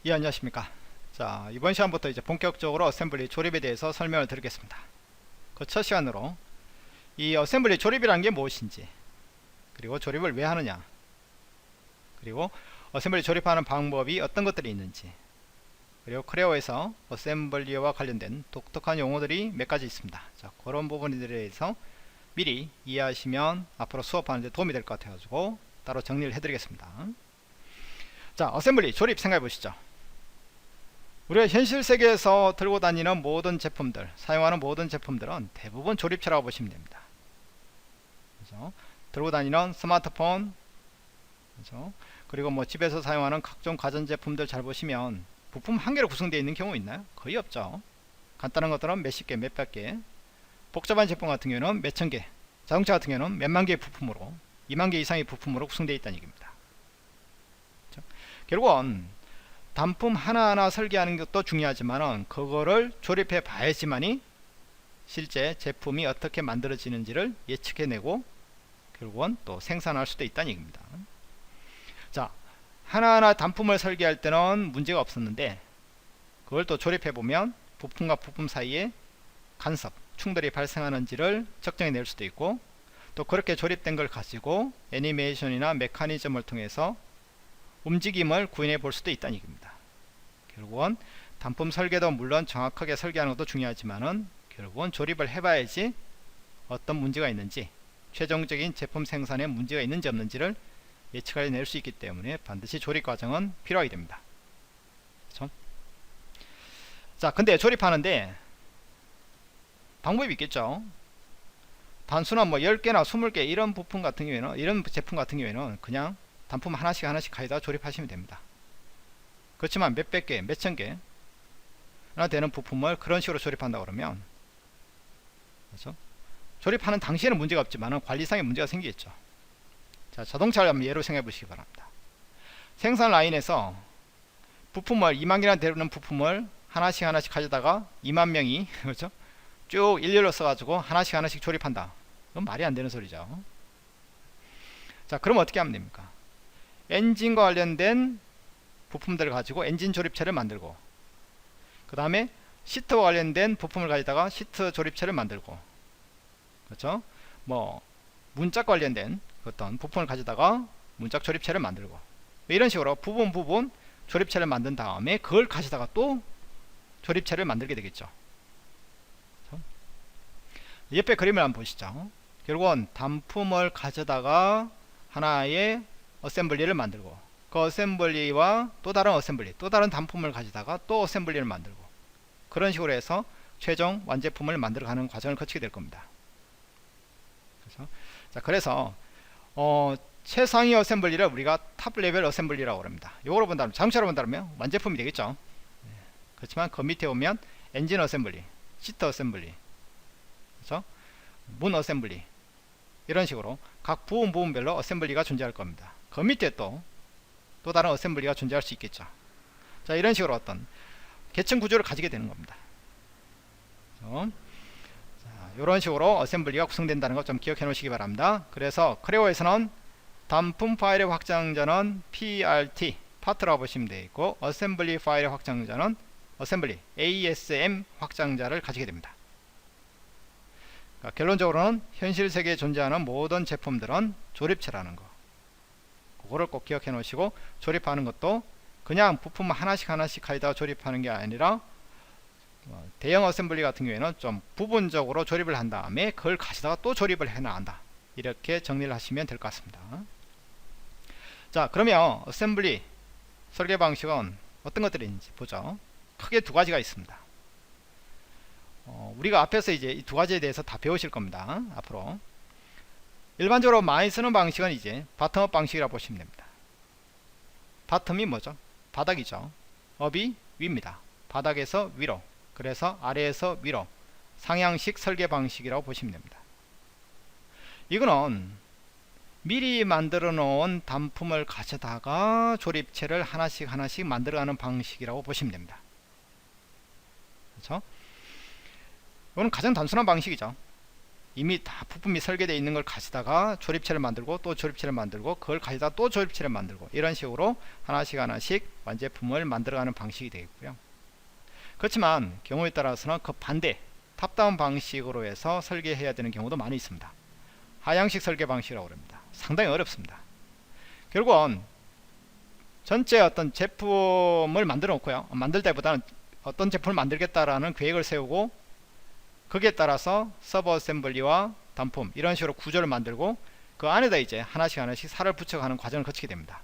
예, 안녕하십니까. 자, 이번 시간부터 이제 본격적으로 어셈블리 조립에 대해서 설명을 드리겠습니다. 그 첫 시간으로 이 어셈블리 조립이라는 게 무엇인지, 그리고 조립을 왜 하느냐, 그리고 어셈블리 조립하는 방법이 어떤 것들이 있는지, 그리고 크레오에서 어셈블리와 관련된 독특한 용어들이 몇 가지 있습니다. 자, 그런 부분에 대해서 미리 이해하시면 앞으로 수업하는 데 도움이 될 것 같아 가지고 따로 정리를 해 드리겠습니다. 자, 어셈블리 조립 생각해 보시죠. 우리가 현실 세계에서 들고 다니는 모든 제품들, 사용하는 모든 제품들은 대부분 조립체라고 보시면 됩니다. 그렇죠? 들고 다니는 스마트폰, 그렇죠? 그리고 뭐 집에서 사용하는 각종 가전제품들 잘 보시면 부품 한 개로 구성되어 있는 경우 있나요? 거의 없죠. 간단한 것들은 몇십 개, 몇백 개, 복잡한 제품 같은 경우는 몇천 개, 자동차 같은 경우는 몇만 개의 부품으로, 2만 개 이상의 부품으로 구성되어 있다는 얘기입니다. 그렇죠? 결국은 단품 하나하나 설계하는 것도 중요하지만 그거를 조립해 봐야지만이 실제 제품이 어떻게 만들어지는지를 예측해내고 결국은 또 생산할 수도 있다는 얘기입니다. 자, 하나하나 단품을 설계할 때는 문제가 없었는데 그걸 또 조립해 보면 부품과 부품 사이에 간섭, 충돌이 발생하는지를 측정해 낼 수도 있고, 또 그렇게 조립된 걸 가지고 애니메이션이나 메커니즘을 통해서 움직임을 구현해 볼 수도 있다는 얘기입니다. 결국은 단품 설계도 물론 정확하게 설계하는 것도 중요하지만은 결국은 조립을 해봐야지 어떤 문제가 있는지, 최종적인 제품 생산에 문제가 있는지 없는지를 예측해 낼 수 있기 때문에 반드시 조립 과정은 필요하게 됩니다. 그렇죠? 자, 근데 조립하는데 방법이 있겠죠. 단순한 뭐 10개나 20개 이런 부품 같은 경우에는, 이런 제품 같은 경우에는 그냥 단품 하나씩 가져다 조립하시면 됩니다. 그렇지만 몇백 개, 몇천 개나 되는 부품을 그런 식으로 조립한다 그러면, 그렇죠? 조립하는 당시에는 문제가 없지만 관리상의 문제가 생기겠죠. 자, 자동차를 한번 예로 생각해 보시기 바랍니다. 생산 라인에서 부품을 2만 개나 되는 부품을 하나씩 가져다가 2만 명이 그렇죠? 쭉 일렬로 써가지고 하나씩 조립한다. 그건 말이 안 되는 소리죠. 자, 그럼 어떻게 하면 됩니까? 엔진과 관련된 부품들을 가지고 엔진 조립체를 만들고, 그 다음에 시트와 관련된 부품을 가지다가 시트 조립체를 만들고, 그렇죠? 뭐 문짝 관련된 어떤 부품을 가지다가 문짝 조립체를 만들고, 이런 식으로 부분 조립체를 만든 다음에 그걸 가지다가 또 조립체를 만들게 되겠죠. 그렇죠? 옆에 그림을 한번 보시죠. 결국은 단품을 가져다가 하나의 어셈블리를 만들고, 그 어셈블리와 또 다른 어셈블리, 또 다른 단품을 가지다가 또 어셈블리를 만들고, 그런 식으로 해서 최종 완제품을 만들어가는 과정을 거치게 될 겁니다. 그렇죠? 자, 그래서 최상위 어셈블리를 우리가 탑 레벨 어셈블리라고 합니다. 요거로 본다면, 자동차로 본다면 완제품이 되겠죠. 그렇지만 그 밑에 오면 엔진 어셈블리, 시트 어셈블리, 그렇죠? 문 어셈블리, 이런 식으로 각 부분별로 어셈블리가 존재할 겁니다. 그 밑에 또 다른 어셈블리가 존재할 수 있겠죠. 자, 이런 식으로 어떤 계층 구조를 가지게 되는 겁니다. 그렇죠? 자, 이런 식으로 어셈블리가 구성된다는 것 좀 기억해 놓으시기 바랍니다. 그래서 크레오에서는 단품 파일의 확장자는 PRT, 파트라고 보시면 되겠고, 어셈블리 파일의 확장자는 어셈블리, ASM 확장자를 가지게 됩니다. 그러니까 결론적으로는 현실 세계에 존재하는 모든 제품들은 조립체라는 거, 그거를 꼭 기억해 놓으시고, 조립하는 것도 그냥 부품 하나씩 가져다 조립하는 게 아니라 대형 어셈블리 같은 경우에는 좀 부분적으로 조립을 한 다음에 그걸 가져다가 또 조립을 해 나간다, 이렇게 정리를 하시면 될 것 같습니다. 자, 그러면 어셈블리 설계 방식은 어떤 것들이 있는지 보죠. 크게 두 가지가 있습니다. 우리가 앞에서 이제 이 두 가지에 대해서 다 배우실 겁니다. 앞으로 일반적으로 많이 쓰는 방식은 이제 바텀업 방식이라고 보시면 됩니다. 바텀이 뭐죠? 바닥이죠. 업이 위입니다. 바닥에서 위로, 그래서 아래에서 위로 상향식 설계 방식이라고 보시면 됩니다. 이거는 미리 만들어 놓은 단품을 가져다가 조립체를 하나씩 만들어가는 방식이라고 보시면 됩니다. 그렇죠? 이거는 가장 단순한 방식이죠. 이미 다 부품이 설계되어 있는 걸 가지다가 조립체를 만들고 또 조립체를 만들고 그걸 가지다가 또 조립체를 만들고 이런 식으로 하나씩 하나씩 완제품을 만들어가는 방식이 되겠고요. 그렇지만 경우에 따라서는 그 반대 탑다운 방식으로 해서 설계해야 되는 경우도 많이 있습니다. 하향식 설계 방식이라고 합니다. 상당히 어렵습니다. 결국은 전체 어떤 제품을 만들어 놓고요. 만들 때보다는 어떤 제품을 만들겠다라는 계획을 세우고 거기에 따라서 서버 어셈블리와 단품 이런 식으로 구조를 만들고 그 안에다 이제 하나씩 하나씩 살을 붙여가는 과정을 거치게 됩니다.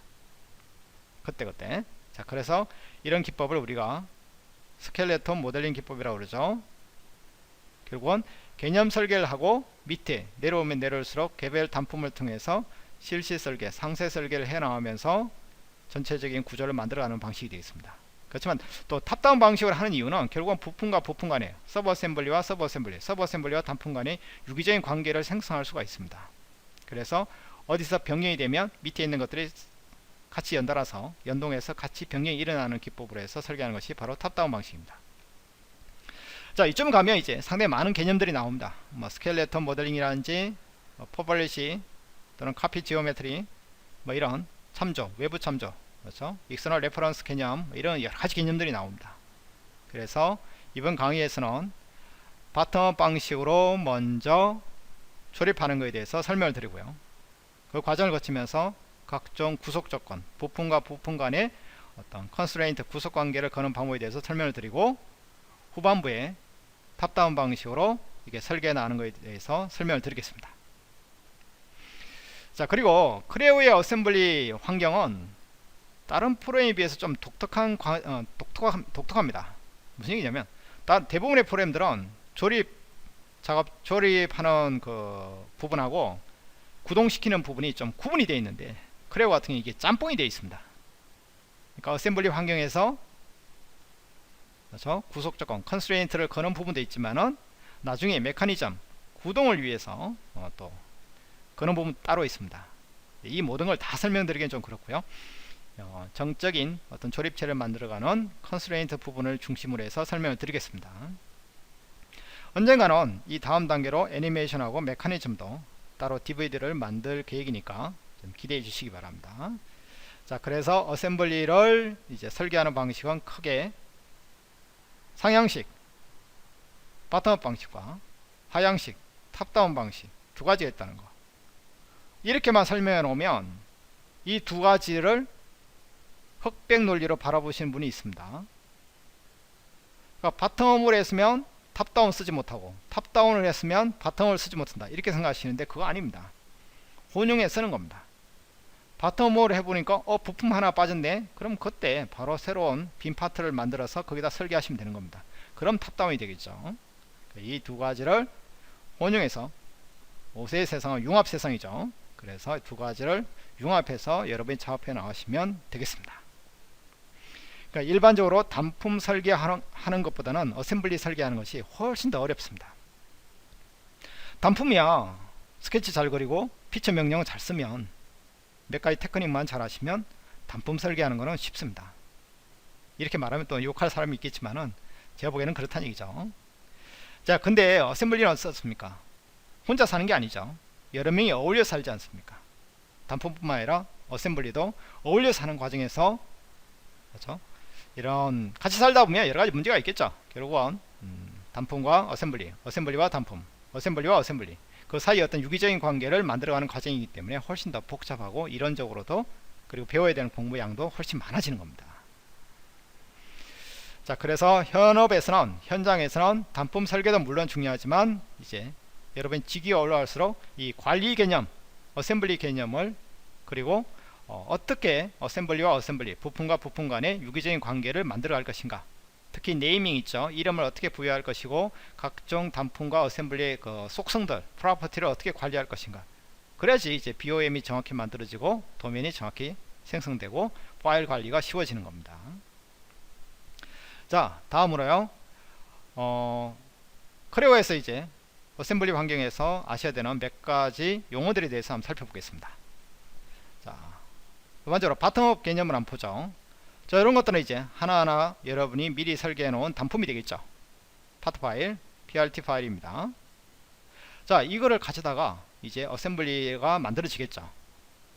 그때. 자, 그래서 이런 기법을 우리가 스켈레톤 모델링 기법이라고 그러죠. 결국은 개념 설계를 하고 밑에 내려오면 내려올수록 개별 단품을 통해서 실시 설계, 상세 설계를 해 나가면서 전체적인 구조를 만들어가는 방식이 되겠습니다. 그렇지만 또 탑다운 방식으로 하는 이유는 결국은 부품과 부품 간의 서버 어셈블리와 서버 어셈블리, 서버 어셈블리와 단품 간의 유기적인 관계를 생성할 수가 있습니다. 그래서 어디서 변경이 되면 밑에 있는 것들이 같이 연달아서 연동해서 같이 변경이 일어나는 기법으로 해서 설계하는 것이 바로 탑다운 방식입니다. 자, 이쯤 가면 이제 상당히 많은 개념들이 나옵니다. 뭐 스켈레톤 모델링이라든지 포벌리시 또는 카피 지오메트리 뭐 이런 참조, 외부 참조, 그렇죠? 익스터널 레퍼런스 개념 이런 여러 가지 개념들이 나옵니다. 그래서 이번 강의에서는 바텀업 방식으로 먼저 조립하는 것에 대해서 설명을 드리고요. 그 과정을 거치면서 각종 구속 조건, 부품과 부품 간의 어떤 컨스트레인트 구속 관계를 거는 방법에 대해서 설명을 드리고 후반부에 탑다운 방식으로 이게 설계해 나가는 것에 대해서 설명을 드리겠습니다. 자, 그리고 크레오의 어셈블리 환경은 다른 프로그램에 비해서 좀 독특합니다. 무슨 얘기냐면 대부분의 프로그램들은 조립하는 그 부분하고 구동시키는 부분이 좀 구분이 되어 있는데 크레오 같은 경우는 이게 짬뽕이 되어 있습니다. 그러니까 어셈블리 환경에서 그렇죠? 구속 조건, 컨스트레인트를 거는 부분도 있지만은 나중에 메커니즘, 구동을 위해서 또 그런 부분 따로 있습니다. 이 모든 걸 다 설명드리기는 좀 그렇고요. 정적인 어떤 조립체를 만들어가는 컨스트레인트 부분을 중심으로 해서 설명을 드리겠습니다. 언젠가는 이 다음 단계로 애니메이션하고 메커니즘도 따로 DVD를 만들 계획이니까 좀 기대해 주시기 바랍니다. 자, 그래서 어셈블리를 이제 설계하는 방식은 크게 상향식 바텀업 방식과 하향식 탑다운 방식 두 가지가 있다는 거. 이렇게만 설명해 놓으면 이 두 가지를 흑백 논리로 바라보시는 분이 있습니다. 그러니까 바텀업을 했으면 탑다운 쓰지 못하고 탑다운을 했으면 바텀업을 쓰지 못한다 이렇게 생각하시는데 그거 아닙니다. 혼용해 쓰는 겁니다. 바텀업을 해보니까 부품 하나 빠졌네. 그럼 그때 바로 새로운 빈 파트를 만들어서 거기다 설계하시면 되는 겁니다. 그럼 탑다운이 되겠죠. 이 두 가지를 혼용해서 5세의 세상은 융합 세상이죠. 그래서 두 가지를 융합해서 여러분이 작업해 나가시면 되겠습니다. 그러니까 일반적으로 단품 설계하는 것보다는 어셈블리 설계하는 것이 훨씬 더 어렵습니다. 단품이야 스케치 잘 그리고 피처 명령을 잘 쓰면 몇 가지 테크닉만 잘 하시면 단품 설계하는 거는 쉽습니다. 이렇게 말하면 또 욕할 사람이 있겠지만은 제가 보기에는 그렇다는 얘기죠. 자, 근데 어셈블리는 어떻습니까? 혼자 사는 게 아니죠. 여러 명이 어울려 살지 않습니까? 단품뿐만 아니라 어셈블리도 어울려 사는 과정에서 그렇죠? 이런 같이 살다 보면 여러 가지 문제가 있겠죠. 결국은 단품과 어셈블리, 어셈블리와 단품, 어셈블리와 어셈블리 그 사이 어떤 유기적인 관계를 만들어가는 과정이기 때문에 훨씬 더 복잡하고 이론적으로도 그리고 배워야 되는 공부 양도 훨씬 많아지는 겁니다. 자, 그래서 현장에서는 단품 설계도 물론 중요하지만 이제 여러분 직위가 올라갈수록 이 관리 개념, 어셈블리 개념을 그리고 어떻게 어셈블리와 어셈블리, 부품과 부품 간의 유기적인 관계를 만들어 갈 것인가. 특히 네이밍 있죠. 이름을 어떻게 부여할 것이고 각종 단품과 어셈블리의 그 속성들, 프로퍼티를 어떻게 관리할 것인가. 그래야지 이제 BOM이 정확히 만들어지고 도면이 정확히 생성되고 파일 관리가 쉬워지는 겁니다. 자, 다음으로요. 크레오에서 이제 어셈블리 환경에서 아셔야 되는 몇 가지 용어들에 대해서 한번 살펴보겠습니다. 자, 먼저 바텀업 개념을 한번 보죠. 자, 이런 것들은 이제 하나하나 여러분이 미리 설계해 놓은 단품이 되겠죠. 파트 파일, PRT 파일입니다. 자, 이거를 가져다가 이제 어셈블리가 만들어지겠죠.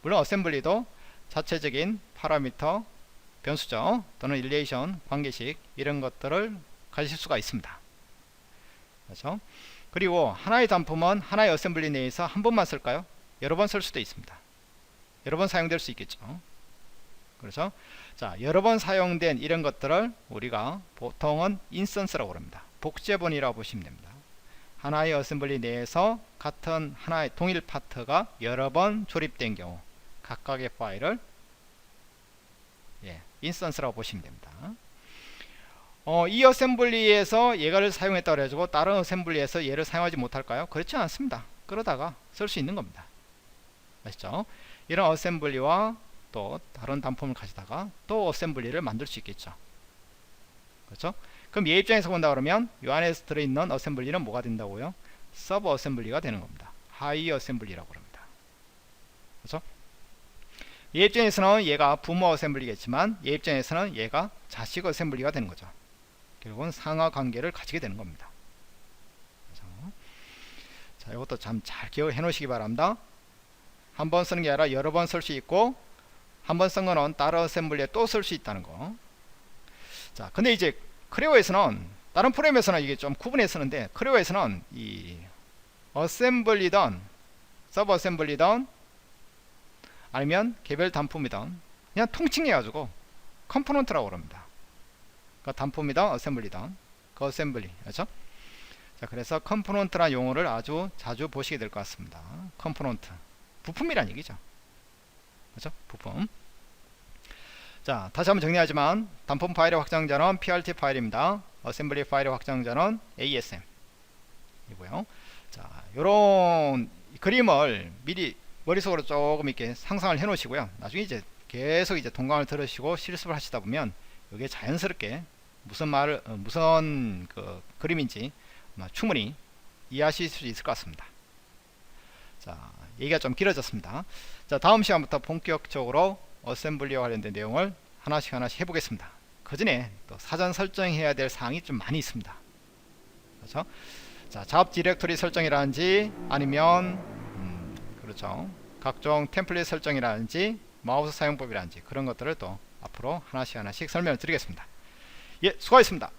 물론 어셈블리도 자체적인 파라미터, 변수죠. 또는 릴레이션, 관계식 이런 것들을 가질 수가 있습니다. 그렇죠? 그리고 하나의 단품은 하나의 어셈블리 내에서 한 번만 쓸까요? 여러 번 쓸 수도 있습니다. 여러 번 사용될 수 있겠죠. 그렇죠? 자, 여러 번 사용된 이런 것들을 우리가 보통은 인스턴스라고 합니다. 복제본이라고 보시면 됩니다. 하나의 어셈블리 내에서 같은 하나의 동일 파트가 여러 번 조립된 경우 각각의 파일을 인스턴스라고 보시면 됩니다. 이 어셈블리에서 얘를 사용했다고 해가지고 다른 어셈블리에서 얘를 사용하지 못할까요? 그렇지 않습니다. 그러다가 쓸 수 있는 겁니다. 아시죠? 이런 어셈블리와 또 다른 단품을 가지다가 또 어셈블리를 만들 수 있겠죠. 그렇죠? 그럼 얘 입장에서 본다 그러면 이 안에서 들어있는 어셈블리는 뭐가 된다고요? 서브 어셈블리가 되는 겁니다. 하이 어셈블리라고 합니다. 그렇죠? 얘 입장에서는 얘가 부모 어셈블리겠지만 얘 입장에서는 얘가 자식 어셈블리가 되는 거죠. 결국은 상하 관계를 가지게 되는 겁니다. 그렇죠? 자, 이것도 참 잘 기억해 놓으시기 바랍니다. 한 번 쓰는 게 아니라 여러 번 쓸 수 있고 한 번 쓴 거는 다른 어셈블리에 또 쓸 수 있다는 거. 자, 근데 이제 크레오에서는 다른 프로그램에서는 이게 좀 구분해 쓰는데 크레오에서는 이 어셈블리든 서브 어셈블리든 아니면 개별 단품이든 그냥 통칭해 가지고 컴포넌트라고 합니다. 그 단품이든 어셈블리든 그 어셈블리. 그렇죠? 자, 그래서 컴포넌트라는 용어를 아주 자주 보시게 될 것 같습니다. 컴포넌트 부품이란 얘기죠. 그렇죠? 부품. 자, 다시 한번 정리하지만 단품 파일의 확장자는 PRT 파일입니다. 어셈블리 파일의 확장자는 ASM 이고요. 자, 요런 그림을 미리 머릿속으로 조금 이렇게 상상을 해 놓으시고요. 나중에 이제 계속 이제 동강을 들으시고 실습을 하시다 보면 이게 자연스럽게 무슨 그 그림인지 충분히 이해하실 수 있을 것 같습니다. 자, 얘기가 좀 길어졌습니다. 자, 다음 시간부터 본격적으로 어셈블리와 관련된 내용을 하나씩 해보겠습니다. 그 전에 또 사전 설정해야 될 사항이 좀 많이 있습니다. 그렇죠? 자, 잡 디렉토리 설정이라든지 아니면 그렇죠, 각종 템플릿 설정이라든지 마우스 사용법이라든지 그런 것들을 또 앞으로 하나씩 설명을 드리겠습니다. 예, 수고하셨습니다.